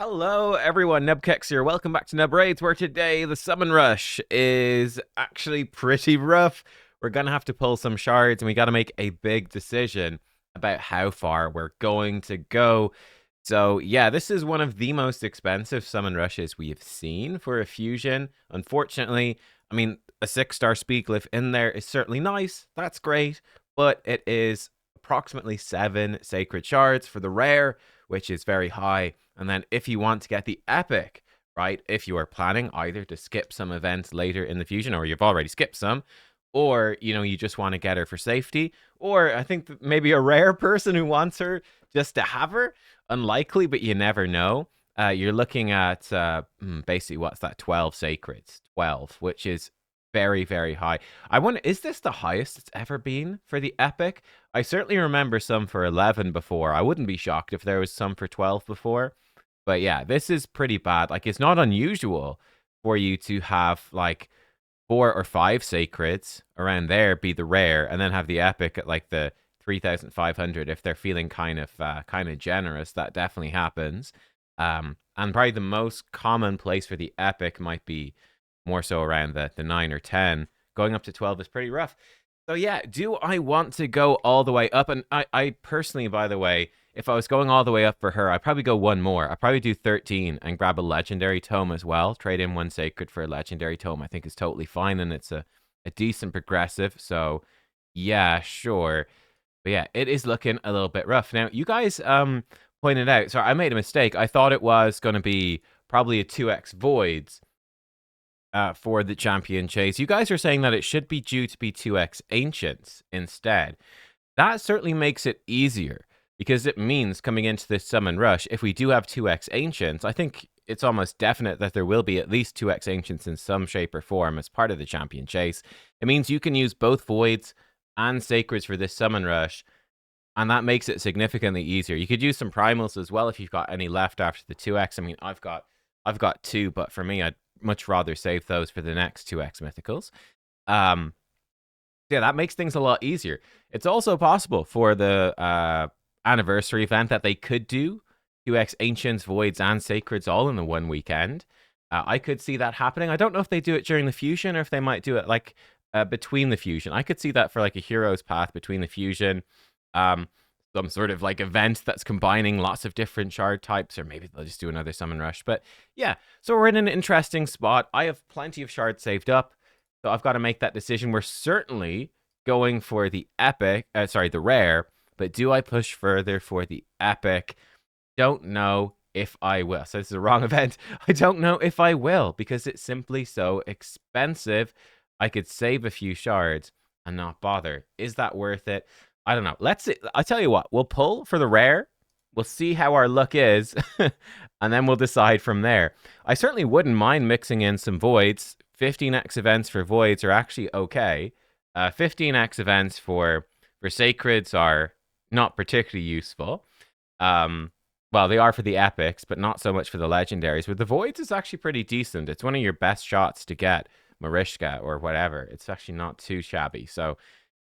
Hello, everyone. Nubkeks here. Welcome back to Nub Raids, where today the summon rush is actually pretty rough. We're gonna have to pull some shards, and we got to make a big decision about how far we're going to go. So, yeah, this is one of the most expensive summon rushes we have seen for a fusion. Unfortunately, I mean, a 6-star Speedglyph in there is certainly nice. That's great, but it is approximately 7 sacred shards for the rare, which is very high. And then if you want to get the epic, right, if you are planning either to skip some events later in the fusion, or you've already skipped some, or you just want to get her for safety, or I think maybe a rare person who wants her just to have her, unlikely, but you never know. You're looking at basically, what's that, 12 sacreds, 12, which is very, very high. I wonder, is this the highest it's ever been for the epic? I certainly remember some for 11 before. I wouldn't be shocked if there was some for 12 before. But yeah, this is pretty bad. Like, it's not unusual for you to have like 4 or 5 sacreds around there be the rare, and then have the epic at like the 3,500 if they're feeling kind of generous. That definitely happens. And probably the most common place for the epic might be more so around the 9 or 10. Going up to 12 is pretty rough. So yeah, do I want to go all the way up? And I personally, by the way, if I was going all the way up for her, I'd probably go one more. I'd probably do 13 and grab a legendary tome as well. Trade in one sacred for a legendary tome. I think is totally fine, and it's a decent progressive. So yeah, sure. But yeah, it is looking a little bit rough. Now, you guys pointed out, sorry, I made a mistake. I thought it was going to be probably a 2x voids for the champion chase. You guys are saying that it should be due to be 2x ancients instead. That certainly makes it easier, because it means coming into this summon rush, if we do have 2x ancients, I think it's almost definite that there will be at least 2x ancients in some shape or form as part of the champion chase. It means you can use both voids and sacreds for this summon rush, and that makes it significantly easier. You could use some primals as well if you've got any left after the 2x. I mean, I've got 2, but for me, I'd much rather save those for the next 2x mythicals. Yeah, that makes things a lot easier. It's also possible for the anniversary event that they could do 2x ancients, voids, and sacreds all in the one weekend. I could see that happening. I don't know if they do it during the fusion, or if they might do it like between the fusion. I could see that for like a hero's path between the fusion. Some sort of like event that's combining lots of different shard types, or maybe they'll just do another summon rush. But yeah, so we're in an interesting spot. I have plenty of shards saved up, so I've got to make that decision. We're certainly going for the epic, the rare, but do I push further for the epic? Don't know if I will. So this is the wrong event. I don't know if I will, because it's simply so expensive. I could save a few shards and not bother. Is that worth it? I don't know. Let's see. I'll tell you what. We'll pull for the rare. We'll see how our luck is, and then we'll decide from there. I certainly wouldn't mind mixing in some voids. 15x events for voids are actually okay. 15x events for sacreds are not particularly useful. Well, they are for the epics, but not so much for the legendaries. With the voids, it's actually pretty decent. It's one of your best shots to get Marishka or whatever. It's actually not too shabby. So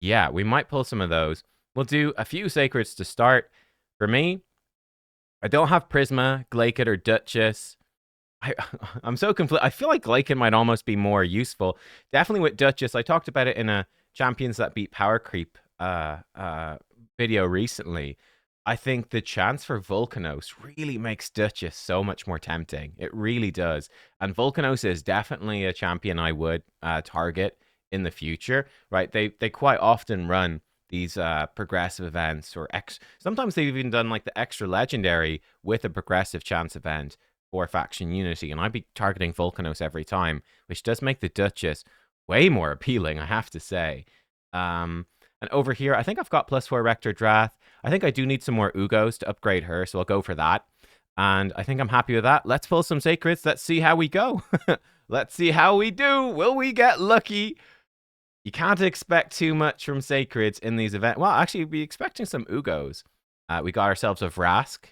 yeah, we might pull some of those. We'll do a few sacreds to start. For me, I don't have Prisma, Glaikit, or Duchess. I'm so conflicted. I feel like Glaikit might almost be more useful. Definitely with Duchess. I talked about it in a Champions That Beat Power Creep video recently. I think the chance for Volcanos really makes Duchess so much more tempting. It really does. And Volcanos is definitely a champion I would target in the future, right? They quite often run these progressive events, or sometimes they've even done like the extra legendary with a progressive chance event for faction unity, and I'd be targeting Volcanos every time, which does make the Duchess way more appealing, I have to say. And over here, I think I've got +4 Rector Drath. I think I do need some more Ugos to upgrade her, so I'll go for that. And I think I'm happy with that. Let's pull some sacreds. Let's see how we go. Let's see how we do. Will we get lucky? You can't expect too much from sacreds in these events. Well, actually, we'll be expecting some Ugos. We got ourselves a Vrask.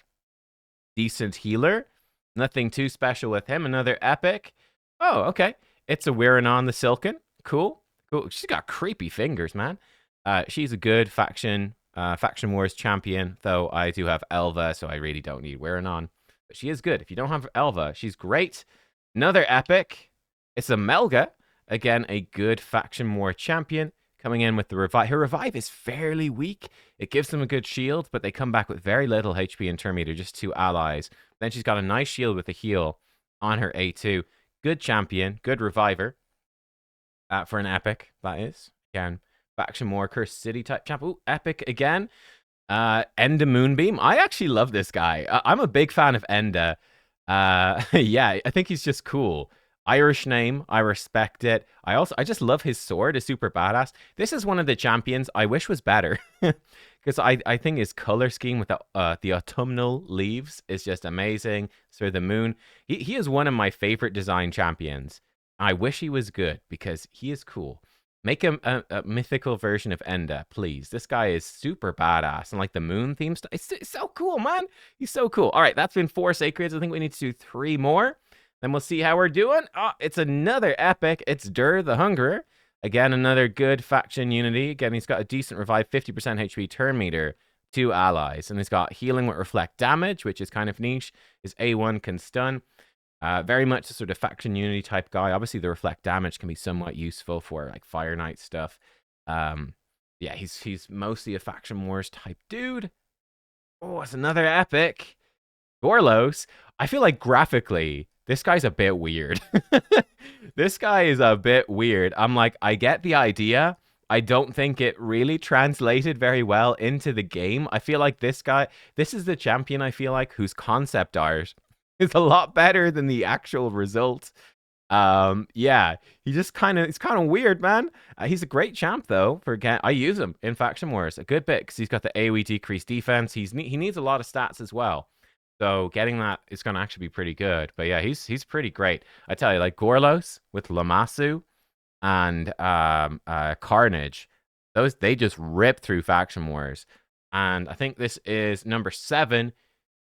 Decent healer. Nothing too special with him. Another epic. Oh, okay. It's a Wiranon the Silken. Cool. Cool. She's got creepy fingers, man. She's a good faction Wars champion, though I do have Elva, so I really don't need Wiranon. but she is good. If you don't have Elva, she's great. Another epic. It's a Melga. Again, a good faction war champion coming in with the revive. Her revive is fairly weak. It gives them a good shield, but they come back with very little HP and turn meter, just 2 allies. Then she's got a nice shield with a heal on her A2. Good champion, good reviver. For an epic, that is. Again, faction war, Cursed City type champ. Ooh, epic again. Enda Moonbeam. I actually love this guy. I'm a big fan of Enda. Yeah, I think he's just cool. Irish name, I respect it. I just love his sword, it's super badass. This is one of the champions I wish was better. Because I think his color scheme with the autumnal leaves is just amazing. So the moon. He is one of my favorite design champions. I wish he was good because he is cool. Make him a mythical version of Enda, please. This guy is super badass. And like the moon theme stuff. It's so cool, man. He's so cool. All right, that's been 4 sacreds. I think we need to do 3 more. Then we'll see how we're doing. Oh, it's another epic. It's Dur the Hungerer. Again, another good faction unity. Again, he's got a decent revive, 50% HP turn meter, 2 allies. And he's got healing with reflect damage, which is kind of niche. His A1 can stun. Very much a sort of faction unity type guy. Obviously, the reflect damage can be somewhat useful for like Fire Knight stuff. Yeah, he's mostly a faction wars type dude. Oh, it's another epic. Gorlos. I feel like graphically, this guy's a bit weird. This guy is a bit weird. I'm like, I get the idea. I don't think it really translated very well into the game. I feel like this is the champion, I feel like, whose concept art is a lot better than the actual result. Yeah, it's kind of weird, man. He's a great champ though. I use him in Faction Wars a good bit because he's got the AoE decreased defense. He needs a lot of stats as well. So getting that is going to actually be pretty good. But yeah, he's pretty great. I tell you, like Gorlos with Lamasu and Carnage, they just rip through Faction Wars. And I think this is number 7.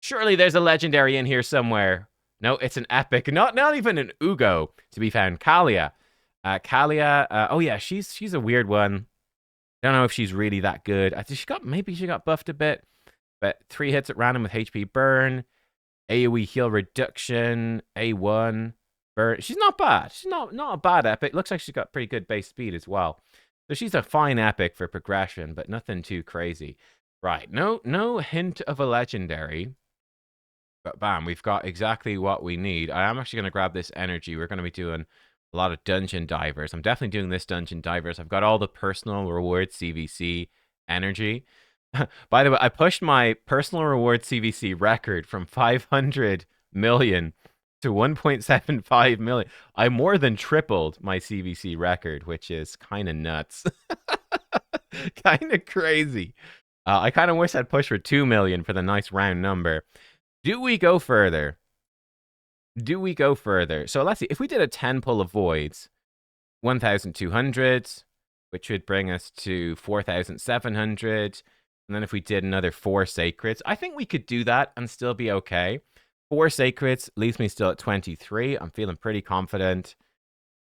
Surely there's a legendary in here somewhere. No, it's an epic. Not even an Ugo to be found. Kalia. Oh yeah, she's a weird one. Don't know if she's really that good. I think maybe she got buffed a bit. But 3 hits at random with HP burn, AoE heal reduction, A1 burn. She's not bad. She's not a bad epic. Looks like she's got pretty good base speed as well. So she's a fine epic for progression, but nothing too crazy. Right, no hint of a legendary. But bam, we've got exactly what we need. I am actually going to grab this energy. We're going to be doing a lot of dungeon divers. I'm definitely doing this dungeon divers. I've got all the personal reward CVC energy. By the way, I pushed my personal reward CVC record from 500 million to 1.75 million. I more than tripled my CVC record, which is kind of nuts. Kind of crazy. I kind of wish I'd pushed for 2 million for the nice round number. Do we go further? So let's see. If we did a 10 pull of voids, 1,200, which would bring us to 4,700. And then if we did another 4 sacreds, I think we could do that and still be okay. 4 sacreds leaves me still at 23. I'm feeling pretty confident.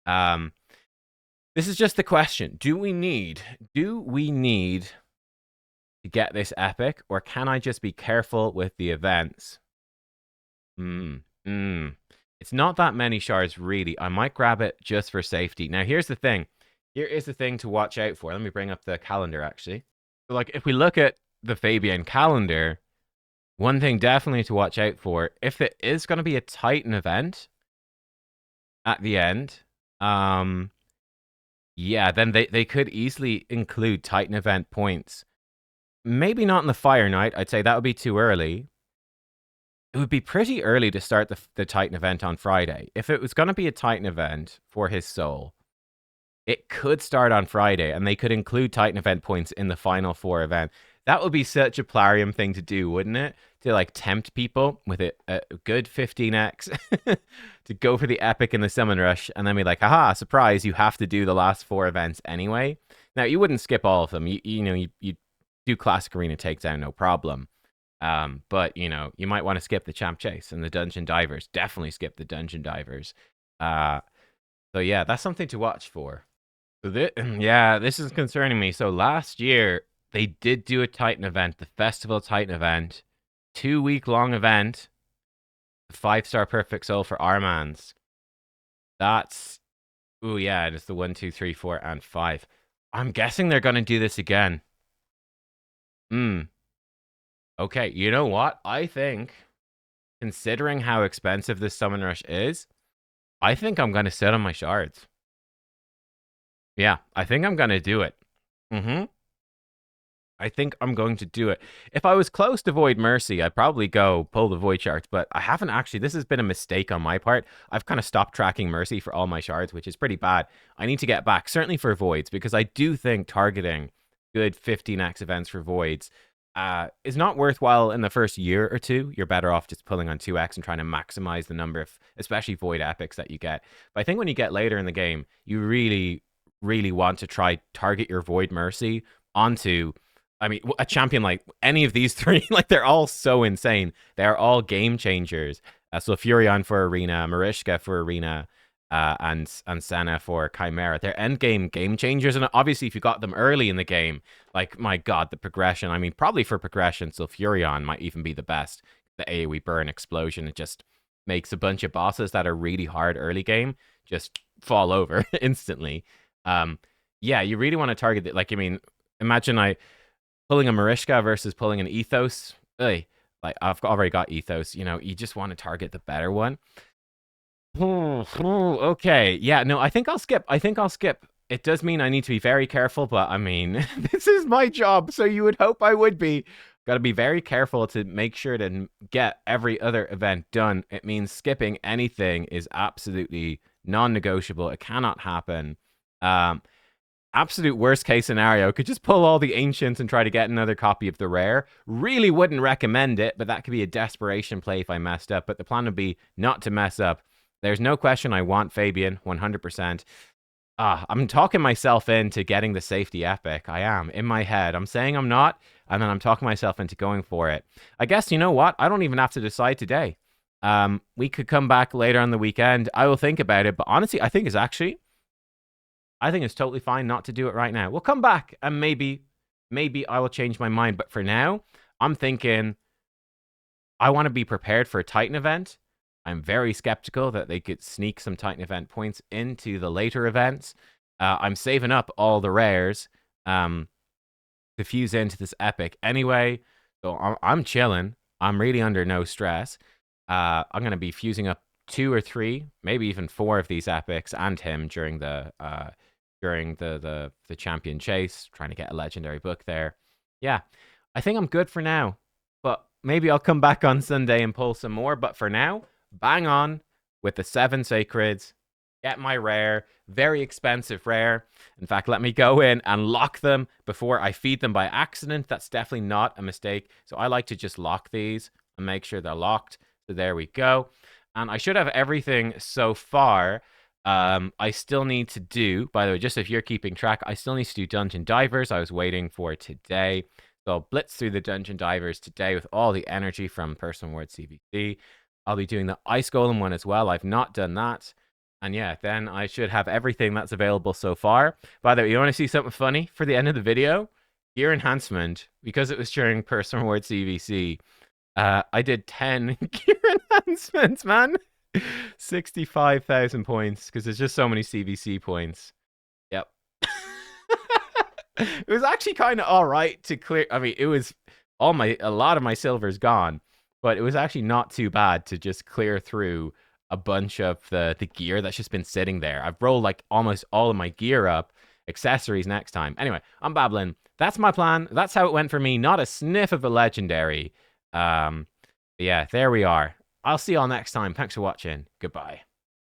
This is just the question. Do we need to get this epic, or can I just be careful with the events? It's not that many shards, really. I might grab it just for safety. Now, here's the thing. Here is the thing to watch out for. Let me bring up the calendar, actually. So, like, if we look at the Fabian calendar, one thing definitely to watch out for, if it is going to be a Titan event at the end, yeah, then they could easily include Titan event points. Maybe not in the Fire Knight. I'd say that would be too early. It would be pretty early to start the Titan event on Friday. If it was going to be a Titan event for his soul, it could start on Friday, and they could include Titan event points in the final 4 event. That would be such a Plarium thing to do, wouldn't it? To like tempt people with a good 15x to go for the epic in the summon rush, and then be like, haha, surprise, you have to do the last 4 events anyway. Now, you wouldn't skip all of them. You do Classic Arena Takedown, no problem. But, you might want to skip the Champ Chase and the Dungeon Divers. Definitely skip the Dungeon Divers. So, yeah, that's something to watch for. So this is concerning me. So, last year, they did do a Titan event, the Festival Titan event. 2-week-long event. 5-star perfect soul for Armans. That's oh yeah, it's the 1, 2, 3, 4, and 5. I'm guessing they're gonna do this again. Hmm. Okay, you know what? I think, considering how expensive this summon rush is, I think I'm gonna sit on my shards. Yeah, I think I'm gonna do it. Mm-hmm. I think I'm going to do it. If I was close to Void Mercy, I'd probably go pull the Void Shards, but I haven't actually. This has been a mistake on my part. I've kind of stopped tracking Mercy for all my shards, which is pretty bad. I need to get back, certainly for Voids, because I do think targeting good 15x events for Voids is not worthwhile in the first year or two. You're better off just pulling on 2x and trying to maximize the number of, especially Void epics that you get. But I think when you get later in the game, you really, really want to try target your Void Mercy onto, I mean, a champion like any of these three, like they're all so insane. They're all game changers. So Furion for Arena, Marishka for Arena, and Senna for Chimera. They're end game changers. And obviously, if you got them early in the game, like, my God, the progression. I mean, probably for progression, so Furion might even be the best. The AoE burn explosion, it just makes a bunch of bosses that are really hard early game just fall over instantly. Yeah, you really want to target it. Like, I mean, imagine pulling a Marishka versus pulling an Ethos. Like, I've already got Ethos. You know, you just want to target the better one. Okay. Yeah, no, I think I'll skip. It does mean I need to be very careful, but I mean, this is my job, so you would hope I would be. Got to be very careful to make sure to get every other event done. It means skipping anything is absolutely non-negotiable. It cannot happen. Absolute worst case scenario, could just pull all the ancients and try to get another copy of the rare. Really wouldn't recommend it, but that could be a desperation play if I messed up. But the plan would be not to mess up. There's no question I want Fabian, 100%. I'm talking myself into getting the safety epic. I am, in my head. I'm saying I'm not, and then I'm talking myself into going for it. I guess, you know what? I don't even have to decide today. We could come back later on the weekend. I will think about it, but honestly, I think it's totally fine not to do it right now. We'll come back and maybe I will change my mind. But for now, I'm thinking I want to be prepared for a Titan event. I'm very skeptical that they could sneak some Titan event points into the later events. I'm saving up all the rares to fuse into this epic anyway. So I'm chilling. I'm really under no stress. I'm going to be fusing up 2 or 3, maybe even 4 of these epics and him during the champion chase, trying to get a legendary book there. Yeah, I think I'm good for now, but maybe I'll come back on Sunday and pull some more. But for now, bang on with the 7 sacreds, get my rare, very expensive rare. In fact, let me go in and lock them before I feed them by accident. That's definitely not a mistake. So I like to just lock these and make sure they're locked. So there we go. And I should have everything so far. I still need to do, by the way, just if you're keeping track, I still need to do Dungeon Divers. I was waiting for today. So I'll blitz through the Dungeon Divers today with all the energy from Personal Word CVC. I'll be doing the Ice Golem one as well. I've not done that. And yeah, then I should have everything that's available so far. By the way, you want to see something funny for the end of the video? Gear enhancement, because it was during Personal Word CVC. I did 10 gear enhancements, man. 65,000 points because there's just so many CVC points. Yep. It was actually kind of all right to clear. I mean, it was a lot of my silver's gone, but it was actually not too bad to just clear through a bunch of the gear that's just been sitting there. I've rolled like almost all of my gear up. Accessories next time. Anyway, I'm babbling. That's my plan. That's how it went for me. Not a sniff of a legendary. Yeah, there we are. I'll see y'all next time. Thanks for watching. Goodbye.